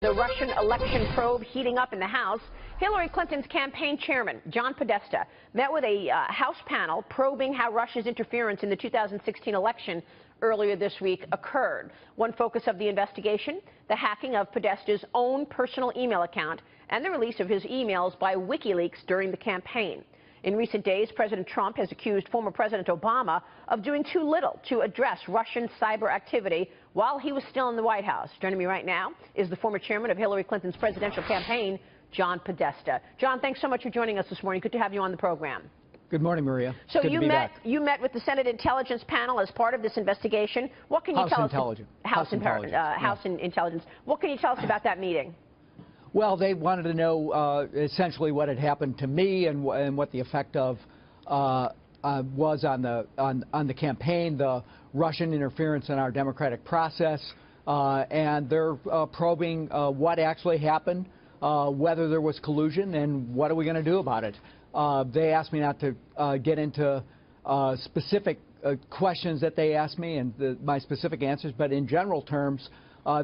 The Russian election probe heating up in the House. Hillary Clinton's campaign chairman, John Podesta, met with a House panel probing how Russia's interference in the 2016 election earlier this week occurred. One focus of the investigation, the hacking of Podesta's own personal email account and the release of his emails by WikiLeaks during the campaign. In recent days, President Trump has accused former President Obama of doing too little to address Russian cyber activity while he was still in the White House. Joining me right now is the former chairman of Hillary Clinton's presidential campaign, John Podesta. John, thanks so much for joining us this morning. Good to have you on the program. Good morning, Maria. So you met with the Senate Intelligence Panel as part of this investigation. What can you tell us? House Intelligence. What can you tell us about that meeting? Well, they wanted to know essentially what had happened to me and what the effect of was on the campaign, the Russian interference in our democratic process, and they're probing what actually happened, whether there was collusion, and what are we going to do about it. They asked me not to get into specific questions that they asked me and my specific answers, but in general terms,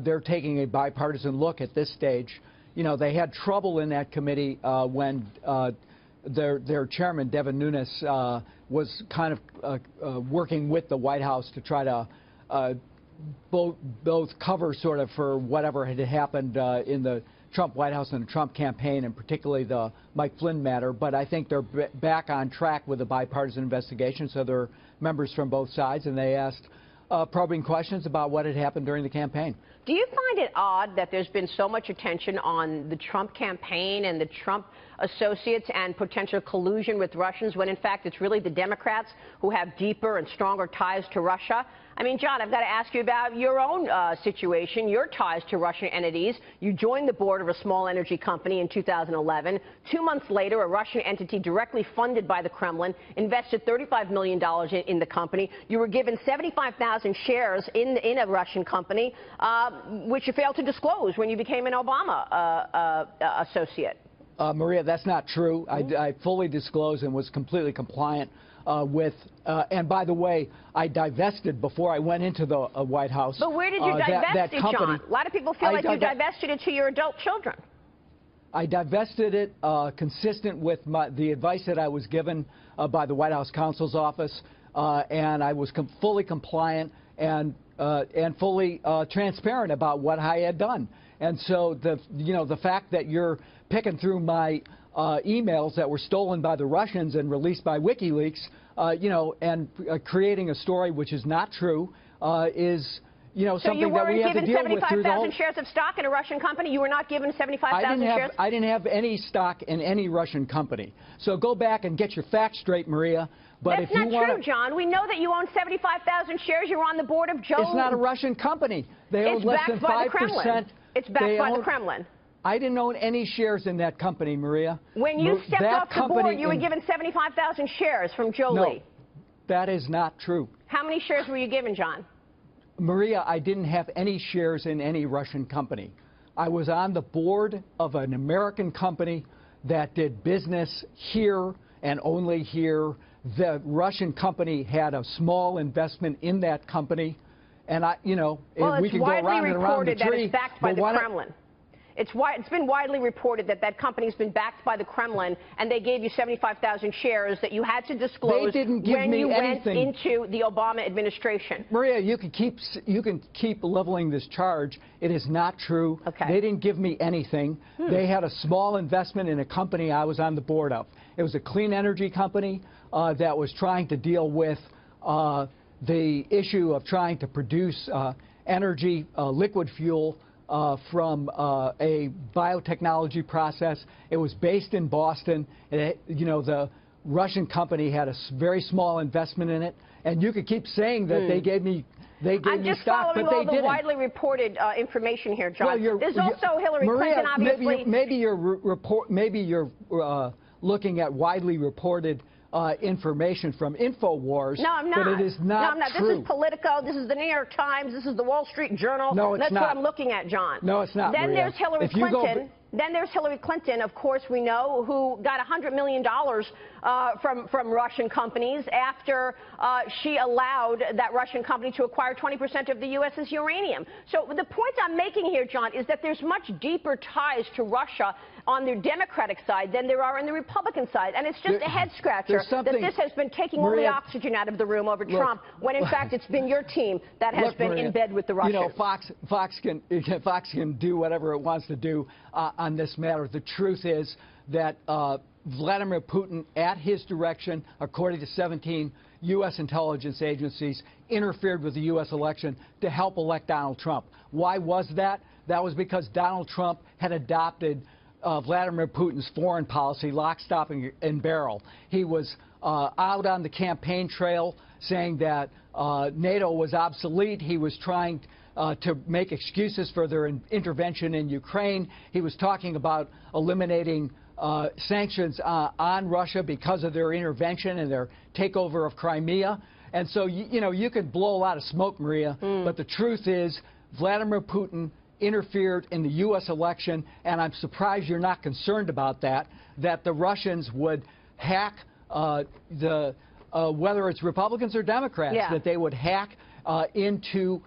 they're taking a bipartisan look at this stage. You know, they had trouble in that committee when their chairman, Devin Nunes, was kind of working with the White House to try to both cover sort of for whatever had happened in the Trump White House and the Trump campaign, and particularly the Mike Flynn matter. But I think they're back on track with a bipartisan investigation, so there are members from both sides, and they asked probing questions about what had happened during the campaign. Do you find it odd that there's been so much attention on the Trump campaign and the Trump associates and potential collusion with Russians when, in fact, it's really the Democrats who have deeper and stronger ties to Russia? I mean, John, I've got to ask you about your own situation, your ties to Russian entities. You joined the board of a small energy company in 2011. 2 months later, a Russian entity directly funded by the Kremlin invested $35 million in the company. You were given 75,000 shares in a Russian company, which you failed to disclose when you became an Obama associate. Maria, that's not true. I fully disclosed and was completely compliant with, and by the way, I divested before I went into the White House. But where did you divest it, John? A lot of people feel like you divested it to your adult children. I divested it consistent with the advice that I was given by the White House counsel's office, and I was fully compliant and fully transparent about what I had done. And so the fact that you're picking through my emails that were stolen by the Russians and released by WikiLeaks, and creating a story which is not true, is something that we have to deal with through the whole. So you weren't given 75,000 shares of stock in a Russian company? You were not given 75,000 shares? I didn't have any stock in any Russian company. So go back and get your facts straight, Maria. But That's not true, John. We know that you own 75,000 shares. You're on the board of Joe. It's not a Russian company. They own less than 5%. It's backed by the Kremlin. I didn't own any shares in that company, Maria. When you stepped off the board, you were given 75,000 shares from Joe Lee. No, that is not true. How many shares were you given, John? Maria, I didn't have any shares in any Russian company. I was on the board of an American company that did business here and only here. The Russian company had a small investment in that company, and we can go around and around the tree. Well, it's widely reported that it's backed by the Kremlin. It's been widely reported that that company's been backed by the Kremlin, and they gave you 75,000 shares that you had to disclose when you went into the Obama administration. Maria, you can keep leveling this charge. It is not true. Okay. They didn't give me anything. They had a small investment in a company I was on the board of. It was a clean energy company that was trying to deal with the issue of trying to produce energy, liquid fuel, from a biotechnology process. It was based in Boston. The Russian company had a very small investment in it, and you could keep saying that they gave me stock, but they didn't. I'm just following all the widely reported information here, John. Well, there's also Hillary Clinton, obviously. Maybe you're looking at widely reported information from InfoWars. No, I'm not. But it is not No, I'm not. true. This is Politico. This is the New York Times. This is the Wall Street Journal. No, it's That's not. what I'm looking at, John. No, it's not, Then Maria. there's Hillary Clinton. Then there's Hillary Clinton, of course, we know, who got $100 million from Russian companies after she allowed that Russian company to acquire 20% of the U.S.'s uranium. So the point I'm making here, John, is that there's much deeper ties to Russia on the Democratic side than there are on the Republican side. And it's just a head-scratcher that this has been taking all the oxygen out of the room over Trump, when in fact it's been your team that has been in bed with the Russians. You know, Fox can do whatever it wants to do on this matter. The truth is that Vladimir Putin, at his direction, according to 17 U.S. intelligence agencies, interfered with the U.S. election to help elect Donald Trump. Why was that? That was because Donald Trump had adopted Vladimir Putin's foreign policy, lock, stock, and barrel. He was out on the campaign trail saying that NATO was obsolete. He was trying to make excuses for their intervention in Ukraine. He was talking about eliminating sanctions on Russia because of their intervention and their takeover of Crimea. And so, you know, you could blow a lot of smoke, Maria, but the truth is Vladimir Putin interfered in the U.S. election, and I'm surprised you're not concerned about that the Russians would hack whether it's Republicans or Democrats, that they would hack into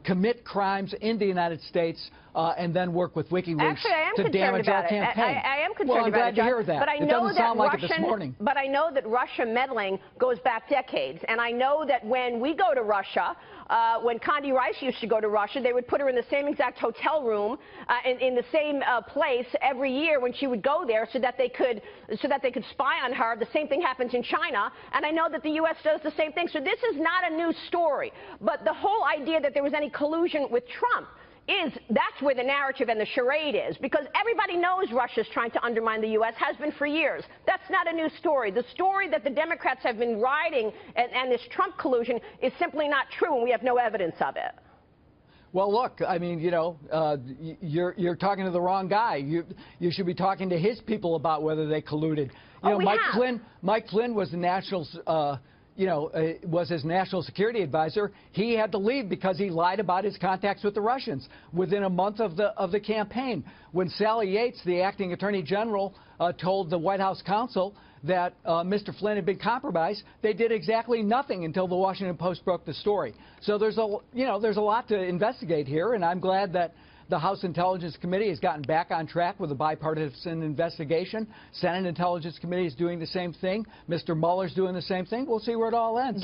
commit crimes in the United States and then work with WikiLeaks to damage our campaign. I am concerned well, I'm glad about to hear that. But I it know doesn't that sound like it this morning. But I know that Russia meddling goes back decades. And I know that when we go to Russia, when Condi Rice used to go to Russia, they would put her in the same exact hotel room in the same place every year when she would go there so that they could spy on her. The same thing happens in China. And I know that the U.S. does the same thing. So this is not a new story. But the whole idea that there was any collusion with Trump that's where the narrative and the charade is, because everybody knows Russia's trying to undermine the U.S., has been for years. That's not a new story. The story that the Democrats have been riding and this Trump collusion is simply not true, and we have no evidence of it. Well, look, I mean, you know, you're talking to the wrong guy. You should be talking to his people about whether they colluded. You know, Mike Flynn was the national's was his national security advisor. He had to leave because he lied about his contacts with the Russians within a month of the campaign. When Sally Yates, the acting attorney general, told the White House counsel that Mr. Flynn had been compromised, they did exactly nothing until the Washington Post broke the story. So there's a lot to investigate here, and I'm glad that the House Intelligence Committee has gotten back on track with a bipartisan investigation. Senate Intelligence Committee is doing the same thing. Mr. Mueller's doing the same thing. We'll see where it all ends.